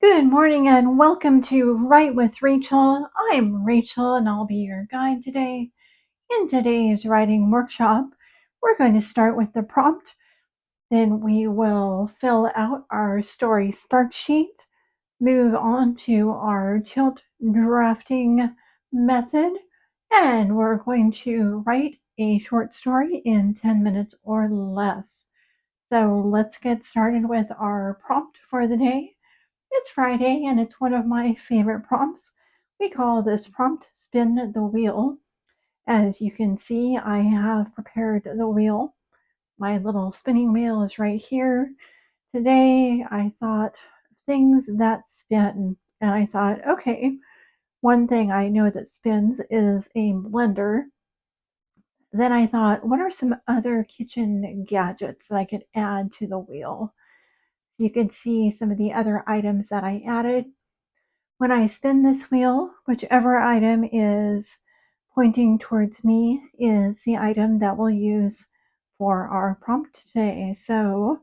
Good morning and welcome to Write with Rachel. I'm Rachel and I'll be your guide today. In today's writing workshop, we're going to start with the prompt, then we will fill out our story spark sheet, move on to our tilt drafting method, and we're going to write a short story in 10 minutes or less. So let's get started with our prompt for the day. It's Friday and it's one of my favorite prompts. We call this prompt Spin the Wheel. As you can see, I have prepared the wheel. My little spinning wheel is right here. Today I thought things that spin, and I thought, okay, one thing I know that spins is a blender. Then I thought, what are some other kitchen gadgets that I could add to the wheel? You can see some of the other items that I added. When I spin this wheel, whichever item is pointing towards me is the item that we'll use for our prompt today. So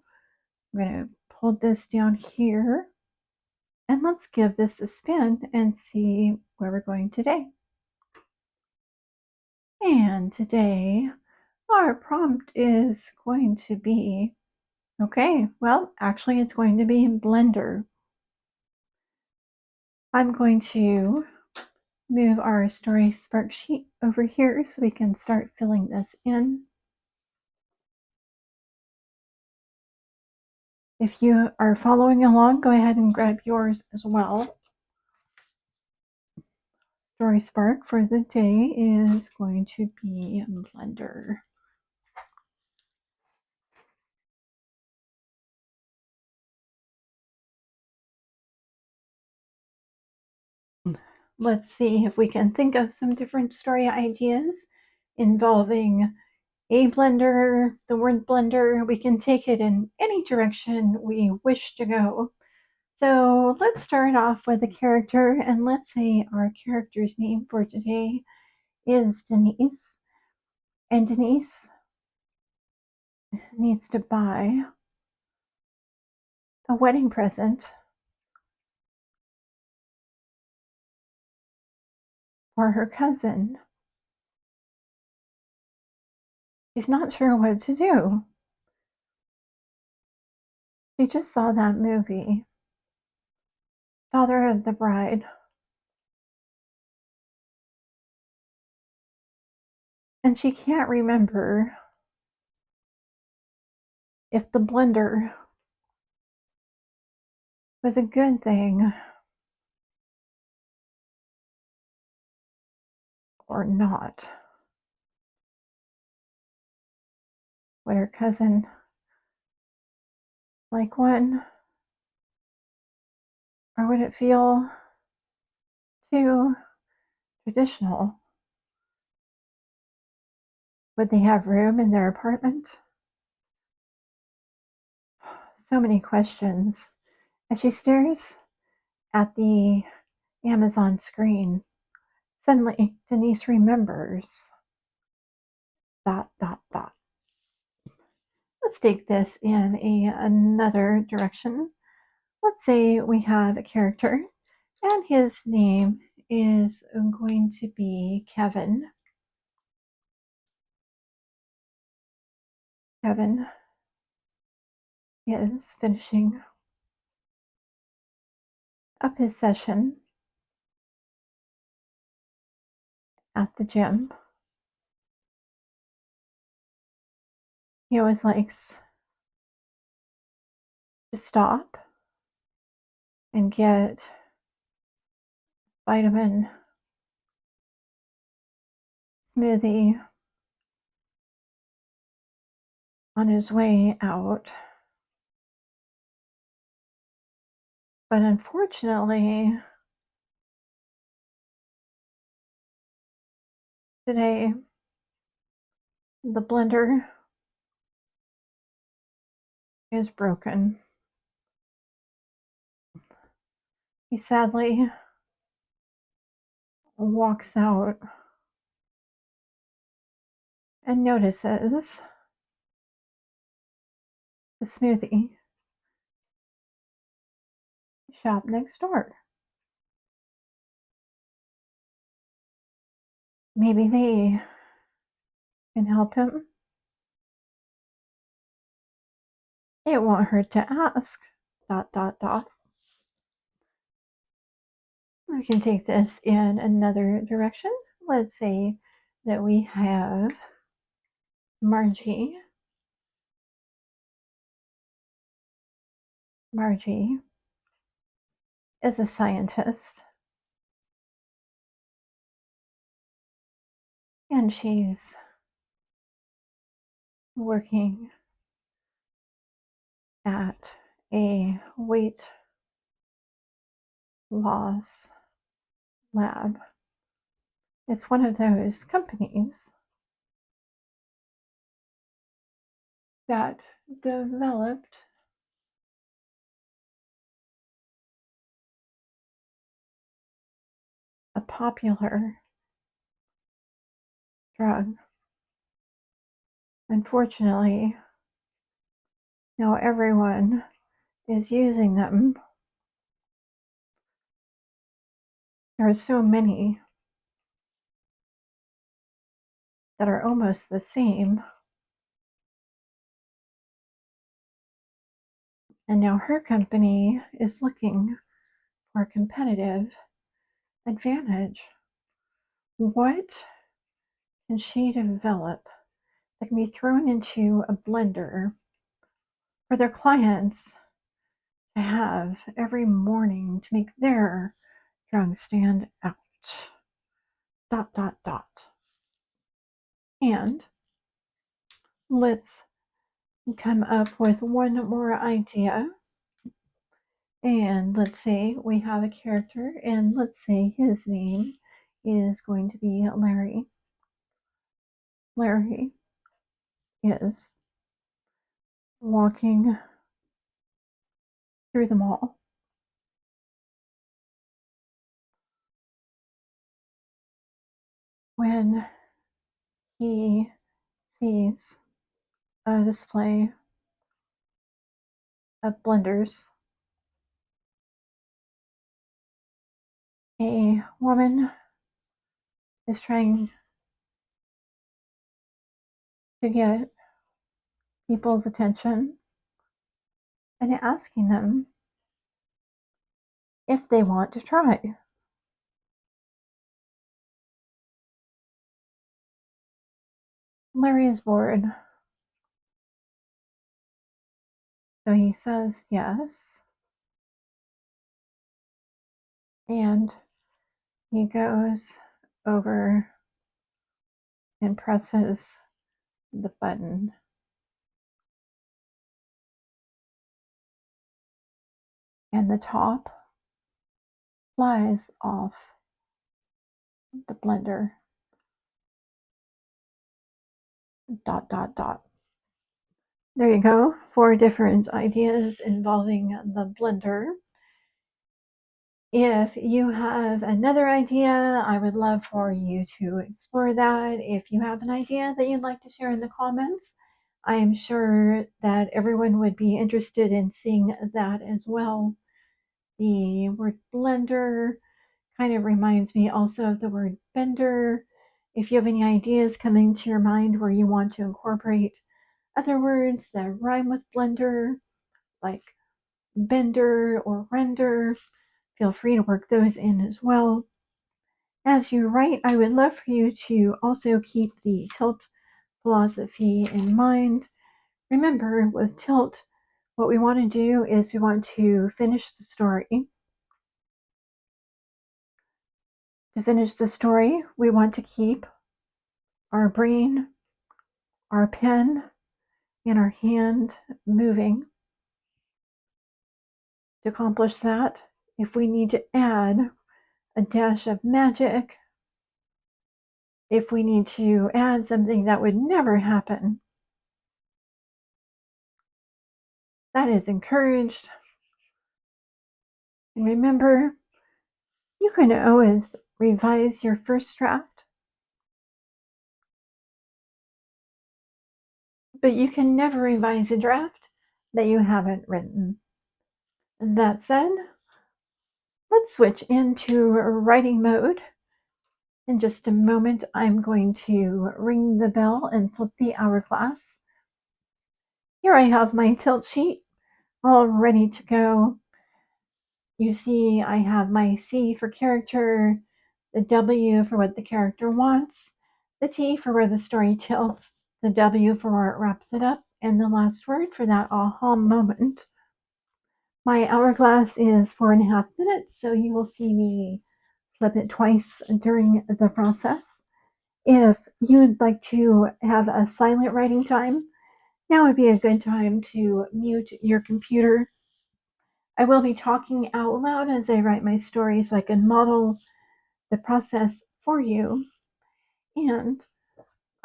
I'm going to pull this down here and let's give this a spin and see where we're going today. And today our prompt is going to be, okay, well, actually it's going to be blender. I'm going to move our story spark sheet over here so we can start filling this in. If you are following along, go ahead and grab yours as well. Story spark for the day is going to be blender. Let's see if we can think of some different story ideas involving a blender, the word blender. We can take it in any direction we wish to go. So let's start off with a character, and let's say our character's name for today is Denise. And Denise needs to buy a wedding present for her cousin. She's not sure what to do. She just saw that movie, Father of the Bride, and she can't remember if the blender was a good thing or not. Would her cousin like one? Or would it feel too traditional? Would they have room in their apartment? So many questions. As she stares at the Amazon screen, suddenly Denise remembers ... Let's take this in another direction. Let's say we have a character and his name is going to be Kevin. Kevin is finishing up his session at the gym. He always likes to stop and get vitamin smoothie on his way out. But unfortunately, today the blender is broken. He sadly walks out and notices the smoothie shop next door. Maybe they can help him. It won't hurt to ask. Dot, dot, dot. We can take this in another direction. Let's say that we have Margie. Margie is a scientist, and she's working at a weight loss lab. It's one of those companies that developed a popular drug. Unfortunately, now everyone is using them. There are so many that are almost the same. And now her company is looking for a competitive advantage. What can she develop that can be thrown into a blender for their clients to have every morning to make their drug stand out? Dot, dot, dot. And let's come up with one more idea. And let's say we have a character, and let's say his name is going to be Larry. Larry is walking through the mall when he sees a display of blenders. A woman is trying to get people's attention and asking them if they want to try. Larry is bored, so he says yes, and he goes over and presses the button, and the top flies off the blender. Dot, dot, dot. There you go. 4 different ideas involving the blender. If you have another idea, I would love for you to explore that. If you have an idea that you'd like to share in the comments, I am sure that everyone would be interested in seeing that as well. The word blender kind of reminds me also of the word bender. If you have any ideas coming to your mind where you want to incorporate other words that rhyme with blender, like bender or render, feel free to work those in as well. As you write, I would love for you to also keep the tilt philosophy in mind. Remember, with tilt, what we want to do is we want to finish the story. To finish the story, we want to keep our brain, our pen, and our hand moving. To accomplish that, if we need to add a dash of magic, if we need to add something that would never happen, that is encouraged. And remember, you can always revise your first draft, but you can never revise a draft that you haven't written. That said, let's switch into writing mode. In just a moment, I'm going to ring the bell and flip the hourglass. Here I have my tilt sheet all ready to go. You see, I have my C for character, the W for what the character wants, the T for where the story tilts, the W for where it wraps it up, and the last word for that aha moment. My hourglass is 4.5 minutes, so you will see me flip it twice during the process. If you would like to have a silent writing time, now would be a good time to mute your computer. I will be talking out loud as I write my story so I can model the process for you. And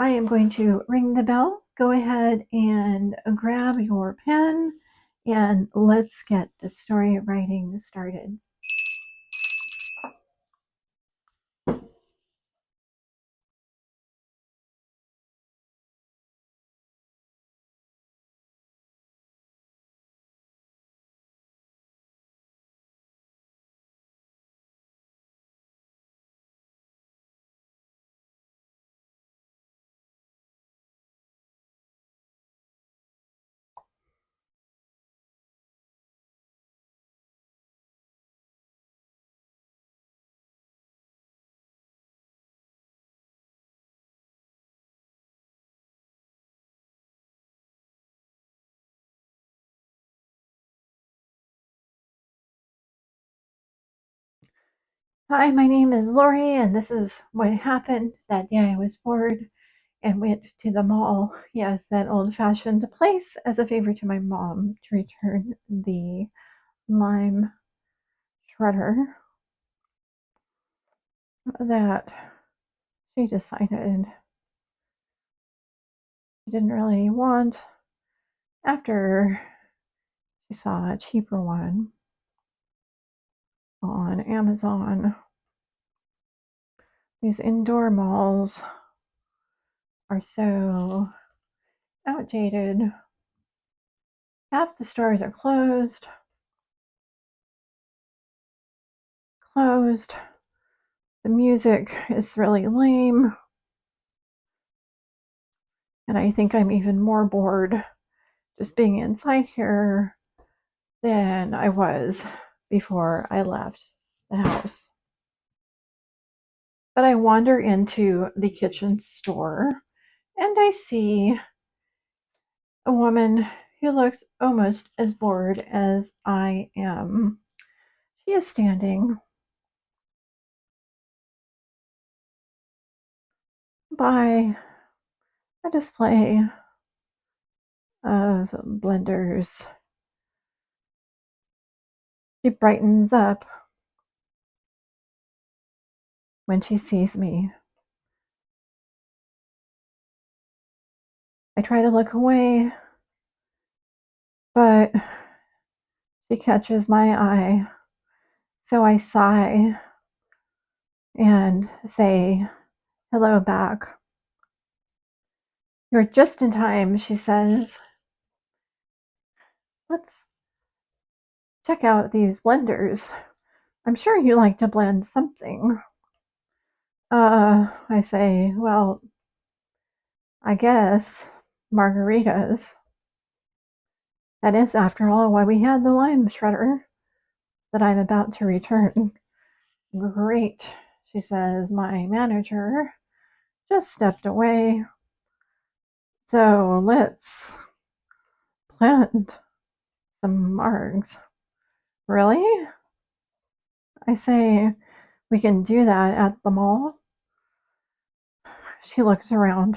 I am going to ring the bell. Go ahead and grab your pen and let's get the story writing started. Hi, my name is Lori, and this is what happened that day I was bored and went to the mall. Yes, that old-fashioned place as a favor to my mom to return the lime shredder that she decided she didn't really want after she saw a cheaper one on Amazon. These indoor malls are so outdated. Half the stores are closed. The music is really lame. And I think I'm even more bored just being inside here than I was before I left the house. But I wander into the kitchen store and I see a woman who looks almost as bored as I am. She is standing by a display of blenders. She brightens up when she sees me. I try to look away, but she catches my eye. So I sigh and say hello back. You're just in time, she says. Let's check out these blenders. I'm sure you like to blend something. I say, well, I guess margaritas. That is, after all, why we had the lime shredder that I'm about to return. Great, she says. My manager just stepped away. So let's blend some margs. Really? I say, we can do that at the mall. She looks around.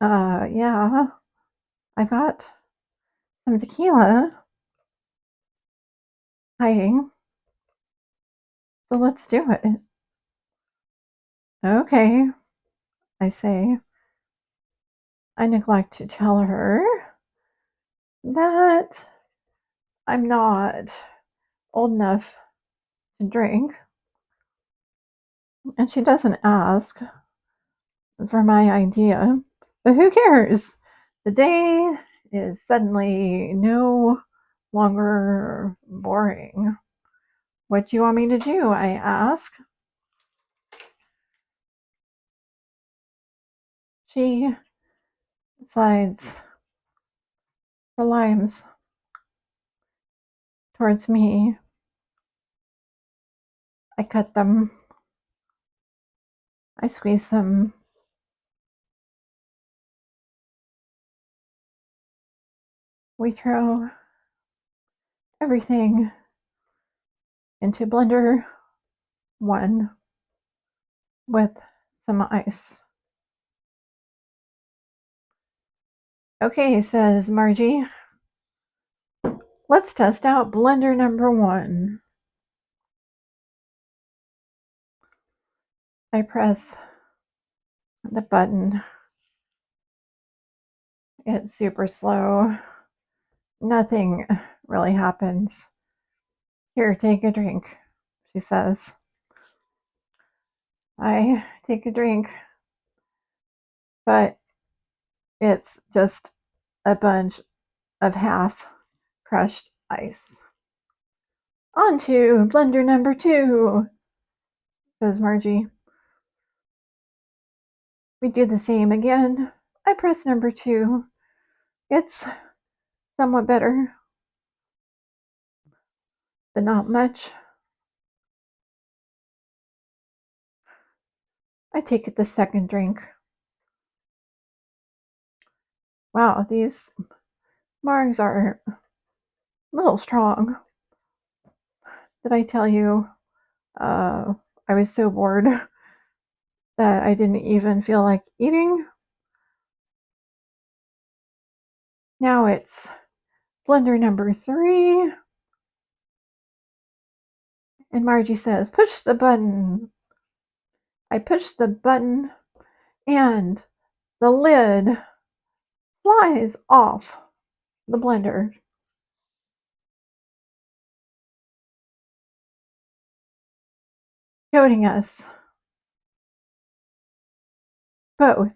Yeah, I've got some tequila hiding. So let's do it. Okay, I say. I neglect to tell her that I'm not old enough to drink. And she doesn't ask for my idea. But who cares? The day is suddenly no longer boring. What do you want me to do? I ask. She slides the limes towards me. I cut them. I squeeze them. We throw everything into blender 1 with some ice. Okay, says Margie. Let's test out blender number 1. I press the button. It's super slow. Nothing really happens. Here, take a drink, she says. I take a drink, but it's just a bunch of half crushed ice. On to blender number 2, says Margie. We do the same again. I press number 2. It's somewhat better, but not much. I take the second drink. Wow, these margs are a little strong. Did I tell you I was so bored that I didn't even feel like eating? Now it's blender number 3. And Margie says, push the button. I push the button and the lid flies off the blender, coating us both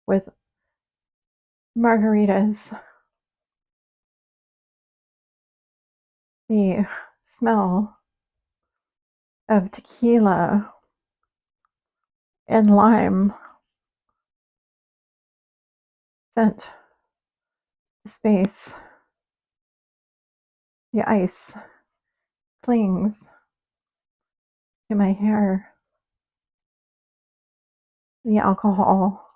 with margaritas. The smell of tequila and lime sent to space. The ice clings to my hair. The alcohol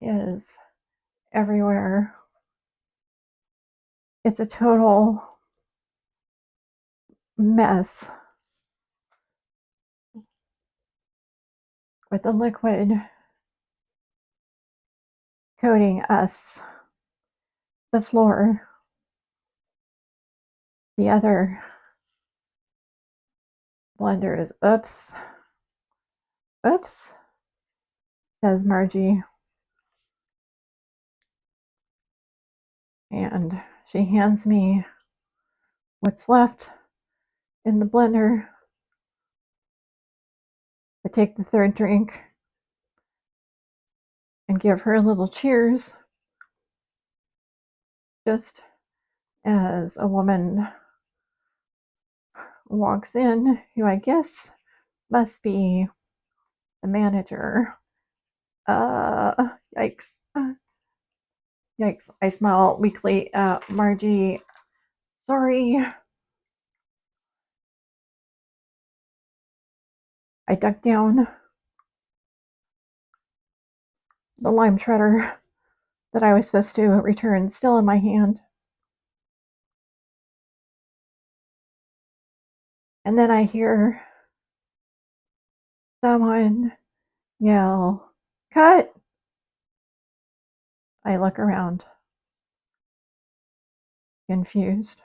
is everywhere. It's a total mess with the liquid coating us, the floor, the other blenders. Oops, oops, says Margie. And she hands me what's left in the blender. I take the third drink and give her a little cheers, just as a woman walks in who I guess must be the manager. Uh, yikes. Yikes. I smile weakly at Margie. Sorry. I duck down the lime shredder that I was supposed to return, still in my hand. And then I hear someone yell, "Cut!" I look around, confused.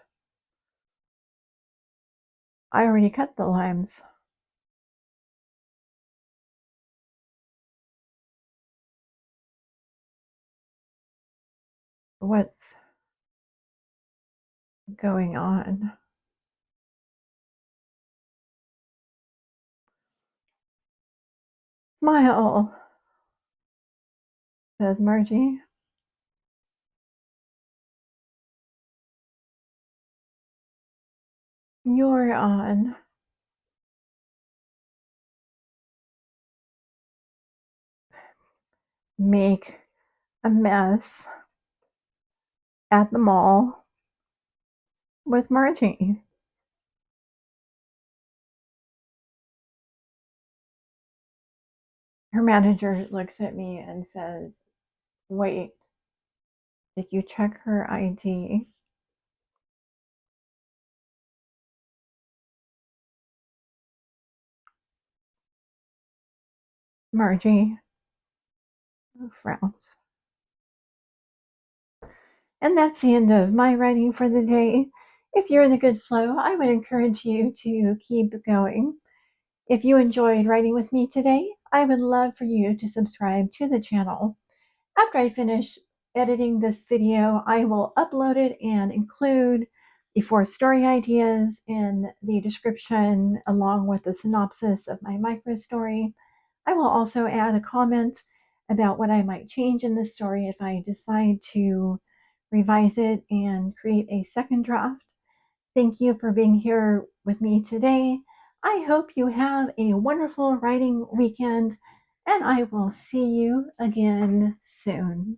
I already cut the limes. What's going on? Smile, says Margie. You're on. Make a mess at the mall with Margie. Her manager looks at me and says, "Wait, did you check her ID?" Margie frowns. And that's the end of my writing for the day. If you're in a good flow, I would encourage you to keep going. If you enjoyed writing with me today, I would love for you to subscribe to the channel. After I finish editing this video, I will upload it and include the 4 story ideas in the description along with the synopsis of my micro story. I will also add a comment about what I might change in this story if I decide to revise it and create a second draft. Thank you for being here with me today. I hope you have a wonderful writing weekend, and I will see you again soon.